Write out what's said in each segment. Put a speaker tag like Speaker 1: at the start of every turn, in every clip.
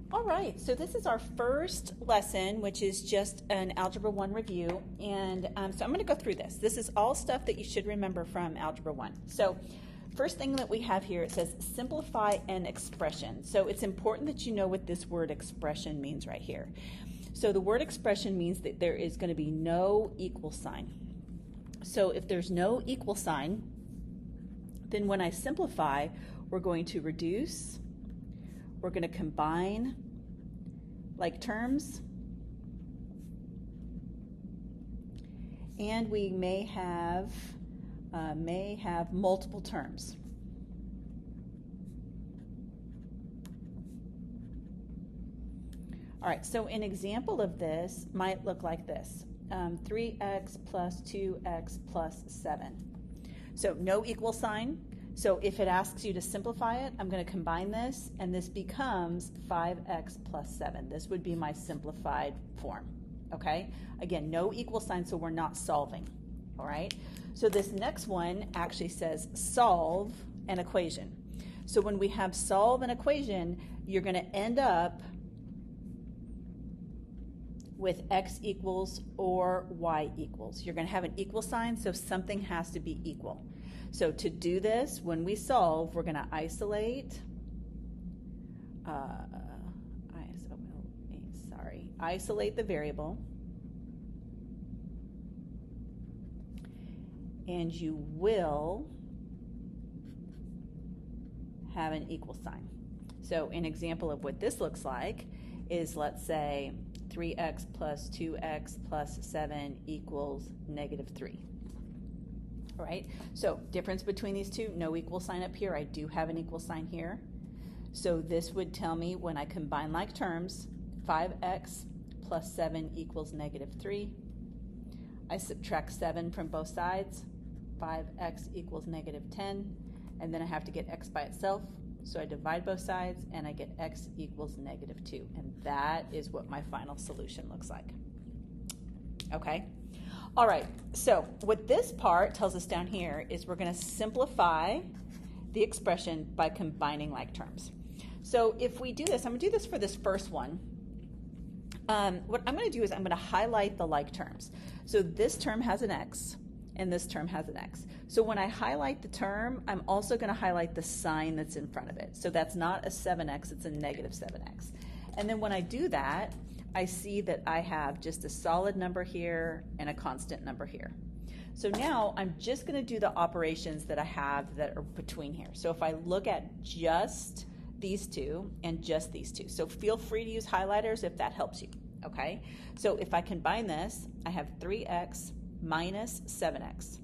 Speaker 1: All right, so this is our first lesson, which is just an Algebra 1 review, and so I'm going to go through this. This is all stuff that you should remember from Algebra 1. So first thing that we have here, it says simplify an expression. So it's important that you know what this word expression means right here. So the word expression means that there is going to be no equal sign. So if there's no equal sign, then when I simplify, we're going to reduce, we're going to combine like terms, and we may have multiple terms. All right, so an example of this might look like this. 3x plus 2x plus 7. So no equal sign. So if it asks you to simplify it, I'm going to combine this, and this becomes 5x plus 7. This would be my simplified form, okay? Again, no equal sign, so we're not solving, all right? So this next one actually says solve an equation. So when we have solve an equation, you're going to end up with x equals or y equals. You're going to have an equal sign, so something has to be equal. So to do this, when we solve, we're going to isolate the variable, and you will have an equal sign. So an example of what this looks like is, let's say 3x plus 2x plus 7 equals -3. All right, so difference between these two, no equal sign up here. I do have an equal sign here. So this would tell me when I combine like terms, 5x plus 7 equals -3. I subtract 7 from both sides, 5x equals -10, and then I have to get x by itself. So I divide both sides, and I get x equals -2, and that is what my final solution looks like. Okay? All right, so what this part tells us down here is we're going to simplify the expression by combining like terms. So if we do this, I'm going to do this for this first one. What I'm going to do is I'm going to highlight the like terms. So this term has an x, and this term has an x. So when I highlight the term, I'm also going to highlight the sign that's in front of it. So that's not a 7x, it's a -7x. And then when I do that, I see that I have just a solid number here and a constant number here. So now I'm just going to do the operations that I have that are between here. So if I look at just these two and just these two, so feel free to use highlighters if that helps you, okay? So if I combine this, I have 3x minus 7x.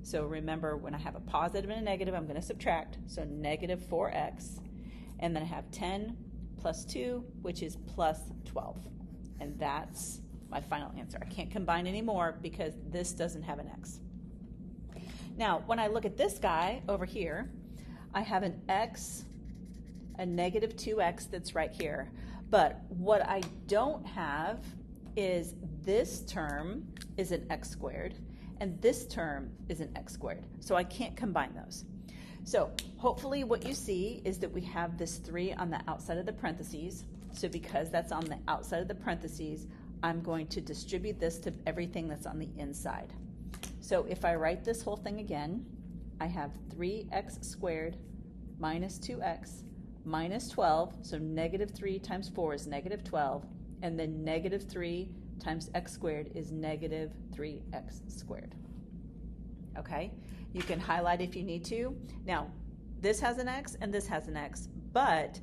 Speaker 1: So remember, when I have a positive and a negative, I'm going to subtract, so -4x, and then I have 10 plus 2, which is plus 12. And that's my final answer. I can't combine anymore because this doesn't have an x. Now, when I look at this guy over here, I have an x, a -2x that's right here. But what I don't have is this term is an x squared, and this term is an x squared. So I can't combine those. So hopefully what you see is that we have this 3 on the outside of the parentheses. So because that's on the outside of the parentheses, I'm going to distribute this to everything that's on the inside. So if I write this whole thing again, I have 3x squared minus 2x minus 12. So -3 times 4 is -12. And then -3 times x squared is -3x squared. Okay? You can highlight if you need to. Now, this has an x and this has an x, but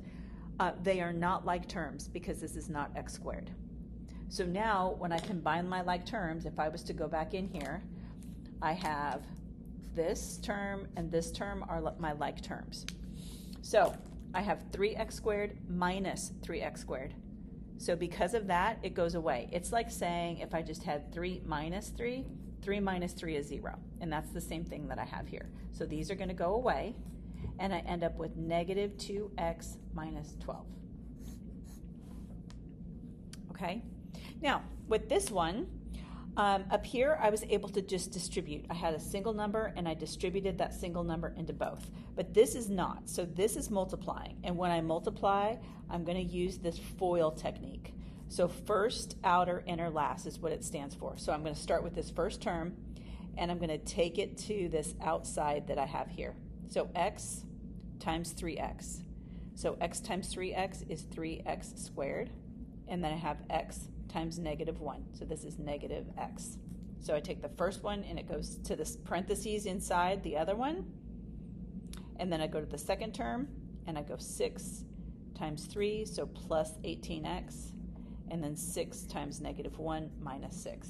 Speaker 1: they are not like terms because this is not x squared. So now when I combine my like terms, if I was to go back in here, I have this term and this term are my like terms. So I have 3x squared minus 3x squared. So because of that, it goes away. It's like saying if I just had 3 minus 3, 3 minus 3 is 0. And that's the same thing that I have here. So these are going to go away, and I end up with -2x minus 12. Okay? Now, with this one, Up here, I was able to just distribute. I had a single number and I distributed that single number into both. But this is not. So this is multiplying. And when I multiply, I'm going to use this FOIL technique. So first, outer, inner, last is what it stands for. So I'm going to start with this first term and I'm going to take it to this outside that I have here. So x times 3x. So x times 3x is 3x squared. And then I have x times negative 1. So this is negative x. So I take the first one and it goes to this parentheses inside the other one. And then I go to the second term and I go 6 times 3, so plus 18x. And then 6 times negative 1 minus 6.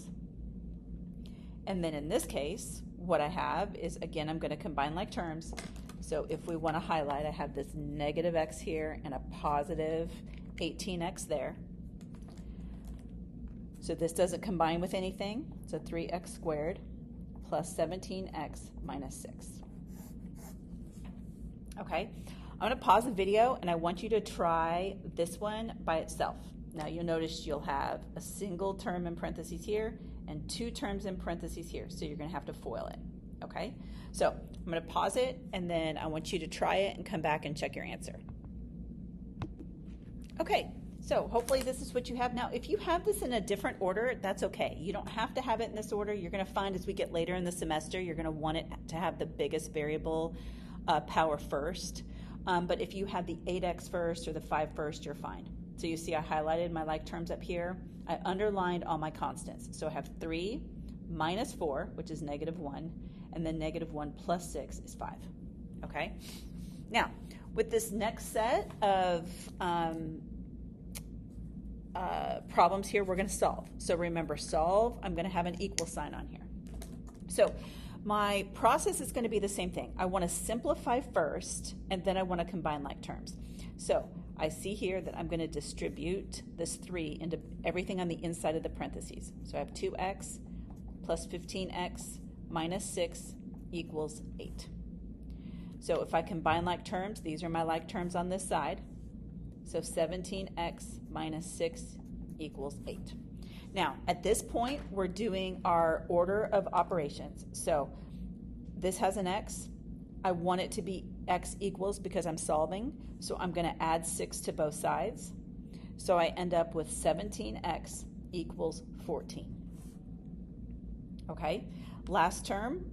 Speaker 1: And then in this case, what I have is, again, I'm going to combine like terms. So if we want to highlight, I have this negative x here and a positive 18x there. So this doesn't combine with anything. So 3x squared plus 17x minus 6. Okay, I'm going to pause the video and I want you to try this one by itself. Now you'll notice you'll have a single term in parentheses here and 2 terms in parentheses here. So you're going to have to FOIL it. Okay, so I'm going to pause it and then I want you to try it and come back and check your answer. Okay. So hopefully this is what you have. Now, if you have this in a different order, that's okay. You don't have to have it in this order. You're going to find as we get later in the semester, you're going to want it to have the biggest variable power first. But if you have the 8x first or the 5 first, you're fine. So you see I highlighted my like terms up here. I underlined all my constants. So I have 3 minus 4, which is negative 1, and then negative 1 plus 6 is 5. Okay? Now, with this next set of problems here we're going to solve. So remember, solve, I'm going to have an equal sign on here. So my process is going to be the same thing. I want to simplify first, and then I want to combine like terms. So I see here that I'm going to distribute this 3 into everything on the inside of the parentheses. So I have 2x plus 15x minus 6 equals 8. So if I combine like terms, these are my like terms on this side. So 17x minus 6 equals 8. Now, at this point, we're doing our order of operations. So this has an x. I want it to be x equals because I'm solving. So I'm going to add 6 to both sides. So I end up with 17x equals 14. Okay, last term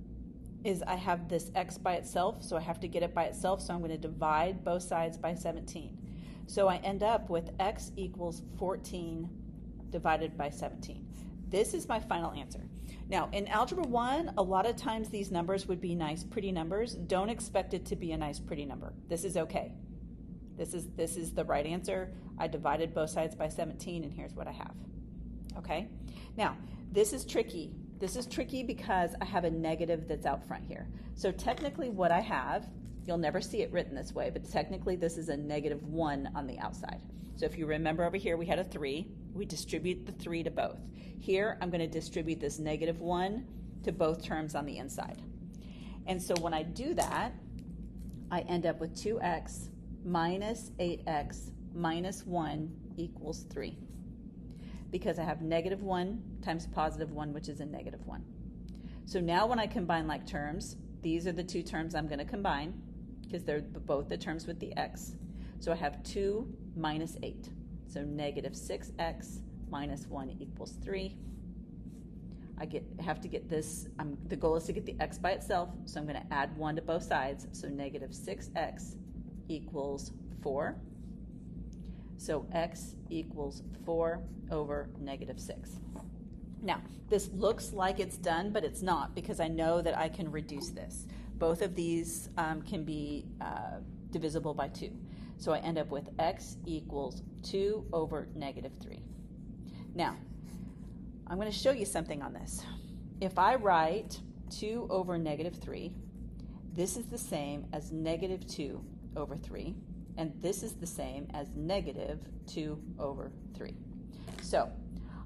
Speaker 1: is I have this x by itself, so I have to get it by itself. So I'm going to divide both sides by 17. So I end up with x equals 14 divided by 17. This is my final answer. Now, in Algebra 1, a lot of times these numbers would be nice, pretty numbers. Don't expect it to be a nice, pretty number. This is okay. This is the right answer. I divided both sides by 17, and here's what I have. Okay? Now, this is tricky. This is tricky because I have a negative that's out front here. So technically what I have, you'll never see it written this way, but technically this is a negative 1 on the outside. So if you remember over here, we had a 3. We distribute the 3 to both. Here, I'm going to distribute this negative 1 to both terms on the inside. And so when I do that, I end up with 2x minus 8x minus 1 equals 3. Because I have negative 1 times positive 1, which is a negative 1. So now when I combine like terms, these are the 2 terms I'm going to combine because they're both the terms with the x. So I have 2 minus 8. So negative 6x minus 1 equals 3. I have to get this, the goal is to get the x by itself, so I'm going to add 1 to both sides. So negative 6x equals 4. So x equals 4 over negative 6. Now, this looks like it's done, but it's not because I know that I can reduce this. Both of these can be divisible by 2. So I end up with x equals 2 over negative 3. Now, I'm going to show you something on this. If I write 2 over negative 3, this is the same as negative 2 over 3, and this is the same as negative 2 over 3. So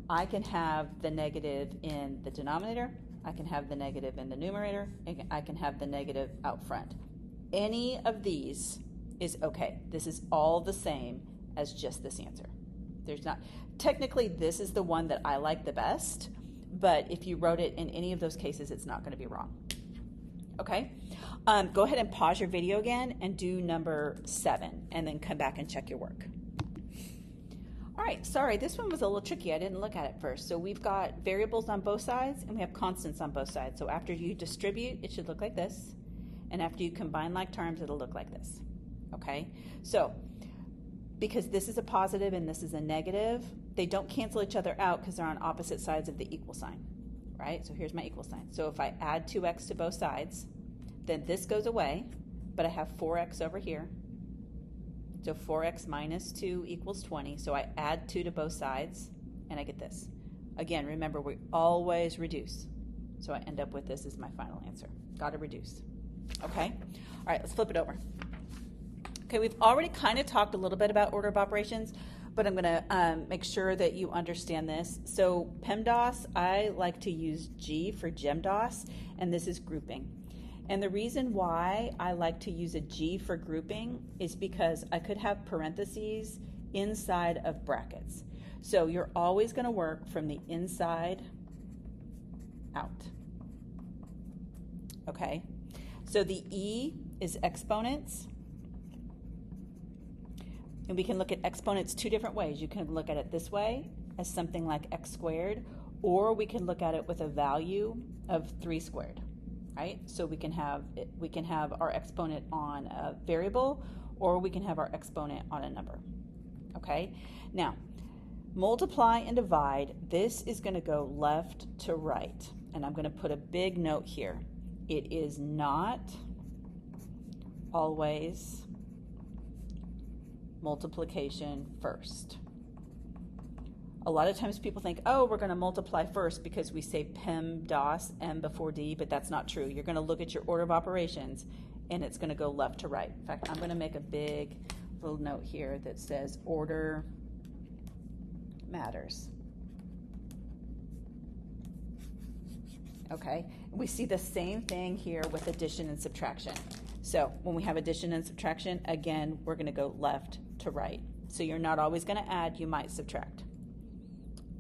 Speaker 1: I can have the negative in the denominator, I can have the negative in the numerator, and I can have the negative out front. Any of these is okay. This is all the same as just this answer. There's not, technically this is the one that I like the best, but if you wrote it in any of those cases, it's not going to be wrong. Okay? Go ahead and pause your video again and do number 7, and then come back and check your work. All right, sorry, this one was a little tricky. I didn't look at it first. So we've got variables on both sides, and we have constants on both sides. So after you distribute, it should look like this. And after you combine like terms, it'll look like this. Okay? So because this is a positive and this is a negative, they don't cancel each other out because they're on opposite sides of the equal sign, right? So here's my equal sign. So if I add 2x to both sides, then this goes away, but I have 4x over here. So 4x minus 2 equals 20. So I add 2 to both sides, and I get this. Again, remember, we always reduce. So I end up with this as my final answer. Got to reduce. Okay? All right, let's flip it over. Okay, we've already kind of talked a little bit about order of operations, but I'm going to make sure that you understand this. So PEMDAS, I like to use G for GEMDAS, and this is grouping. And the reason why I like to use a G for grouping is because I could have parentheses inside of brackets. So you're always going to work from the inside out. Okay? So the E is exponents. And we can look at exponents 2 different ways. You can look at it this way, as something like x squared, or we can look at it with a value of 3 squared, right? So we can have our exponent on a variable, or we can have our exponent on a number, okay? Now, multiply and divide, this is going to go left to right, and I'm going to put a big note here. It is not always multiplication first. A lot of times people think, oh, we're going to multiply first because we say PEMDAS, M before D, but that's not true. You're going to look at your order of operations, and it's going to go left to right. In fact, I'm going to make a big little note here that says order matters. Okay, we see the same thing here with addition and subtraction. So when we have addition and subtraction, again, we're going to go left to right. So you're not always going to add, you might subtract.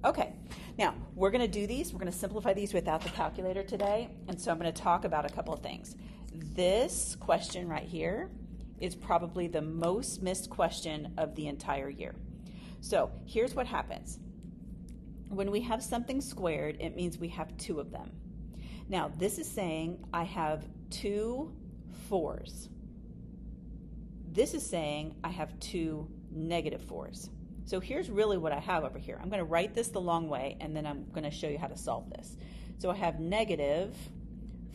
Speaker 1: Okay, now we're going to do these. We're going to simplify these without the calculator today. And so I'm going to talk about a couple of things. This question right here is probably the most missed question of the entire year. So here's what happens. When we have something squared, it means we have 2 of them. Now this is saying I have 2 4s. This is saying I have 2 negative 4s. So here's really what I have over here. I'm going to write this the long way, and then I'm going to show you how to solve this. So I have negative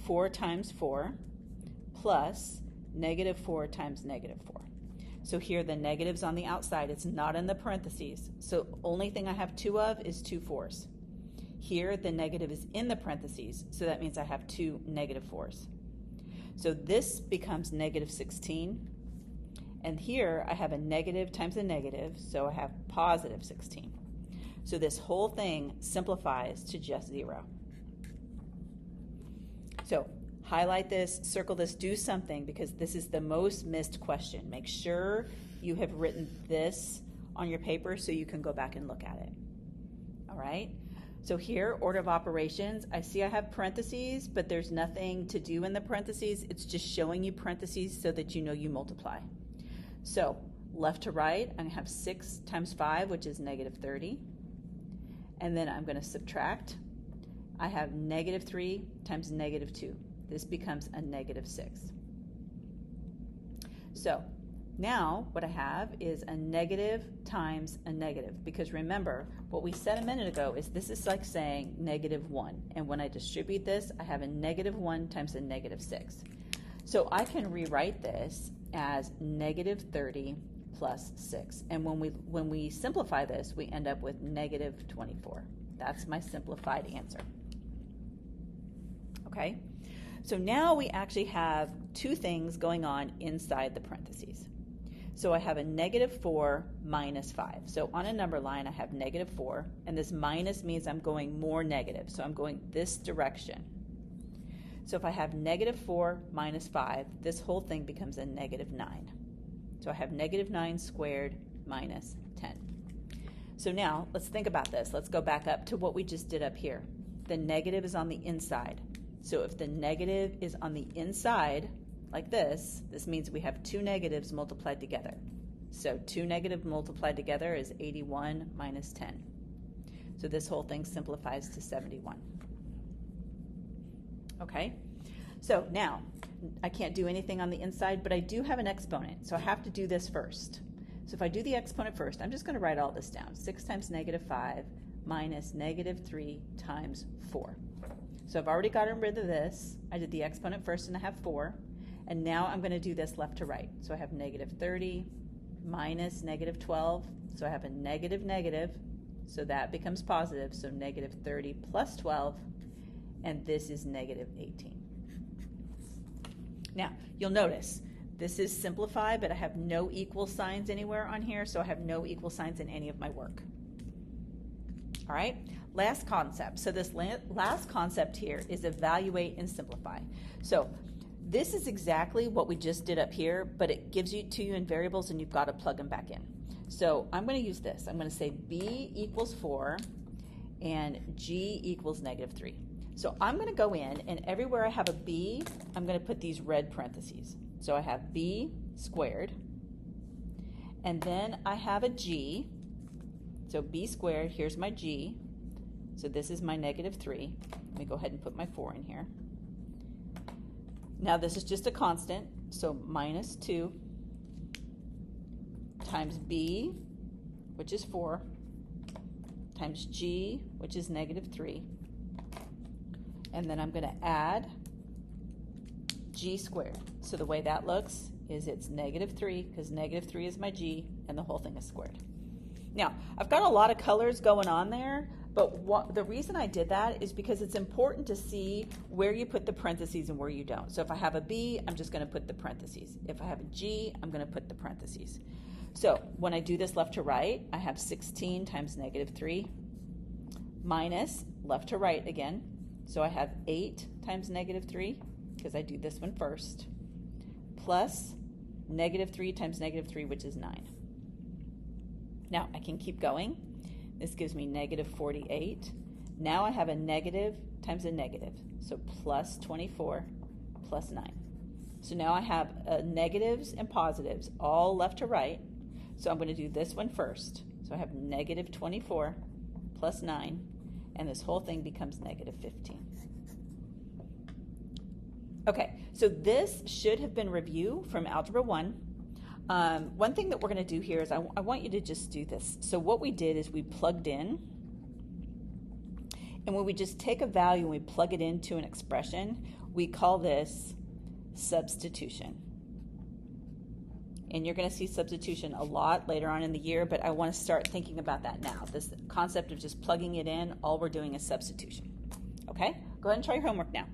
Speaker 1: 4 times 4 plus negative 4 times negative 4. So here the negative's on the outside. It's not in the parentheses. So only thing I have 2 of is 2 4s. Here the negative is in the parentheses, so that means I have 2 negative 4s. So this becomes negative 16. And here I have a negative times a negative, so I have positive 16. So this whole thing simplifies to just 0. So highlight this, circle this, do something, because this is the most missed question. Make sure you have written this on your paper so you can go back and look at it. All right? So here, order of operations, I see I have parentheses, but there's nothing to do in the parentheses. It's just showing you parentheses so that you know you multiply. So left to right, I'm going to have 6 times 5, which is negative 30. And then I'm going to subtract. I have negative 3 times negative 2. This becomes a negative 6. So now what I have is a negative times a negative, because remember what we said a minute ago is this is like saying negative 1, and when I distribute this I have a negative 1 times a negative 6. So I can rewrite this as negative 30 plus 6, and when we simplify this we end up with negative 24. That's my simplified answer. Okay, so now we actually have 2 things going on inside the parentheses. So I have a negative 4 minus 5. So on a number line I have negative 4, and this minus means I'm going more negative, so I'm going this direction. So if I have negative 4 minus 5, this whole thing becomes a negative 9. So I have negative 9 squared minus 10. So now let's think about this. Let's go back up to what we just did up here. the negative is on the inside. So if the negative is on the inside, like this means we have two negatives multiplied together. So 2 negative multiplied together is 81 minus 10. So this whole thing simplifies to 71. Okay, so now I can't do anything on the inside, but I do have an exponent, so I have to do this first. So if I do the exponent first, I'm just going to write all this down. 6 times negative 5 minus negative 3 times 4. So I've already gotten rid of this. I did the exponent first and I have 4. And now I'm going to do this left to right. So I have negative 30 minus negative 12. So I have a negative negative. So that becomes positive. So negative 30 plus 12. And this is negative 18. Now, you'll notice this is simplified, but I have no equal signs anywhere on here. So I have no equal signs in any of my work. All right, last concept. So this last concept here is evaluate and simplify. So this is exactly what we just did up here, but it gives to you in variables and you've got to plug them back in. So I'm going to use this. I'm going to say b equals 4 and g equals negative 3. So I'm going to go in and everywhere I have a b, I'm going to put these red parentheses. So I have b squared, and then I have a g. So b squared, here's my g. So this is my negative 3. Let me go ahead and put my 4 in here. Now this is just a constant, so minus 2 times b, which is 4, times g, which is negative 3. And then I'm going to add g squared. So the way that looks is it's negative 3, because negative 3 is my g, and the whole thing is squared. Now, I've got a lot of colors going on there, but the reason I did that is because it's important to see where you put the parentheses and where you don't. So if I have a b, I'm just going to put the parentheses. If I have a g, I'm going to put the parentheses. So when I do this left to right, I have 16 times negative 3 minus left to right again. So I have 8 times negative 3, because I do this one first, plus negative 3 times negative 3, which is 9. Now I can keep going. This gives me negative 48. Now I have a negative times a negative, so plus 24 plus 9. So now I have negatives and positives all left to right. So I'm going to do this one first. So I have negative 24 plus 9, and this whole thing becomes negative 15. Okay, so this should have been review from Algebra 1. One thing that we're going to do here is I want you to just do this. So what we did is we plugged in, and when we just take a value and we plug it into an expression, we call this substitution. And you're going to see substitution a lot later on in the year, but I want to start thinking about that now. This concept of just plugging it in, all we're doing is substitution. Okay? Go ahead and try your homework now.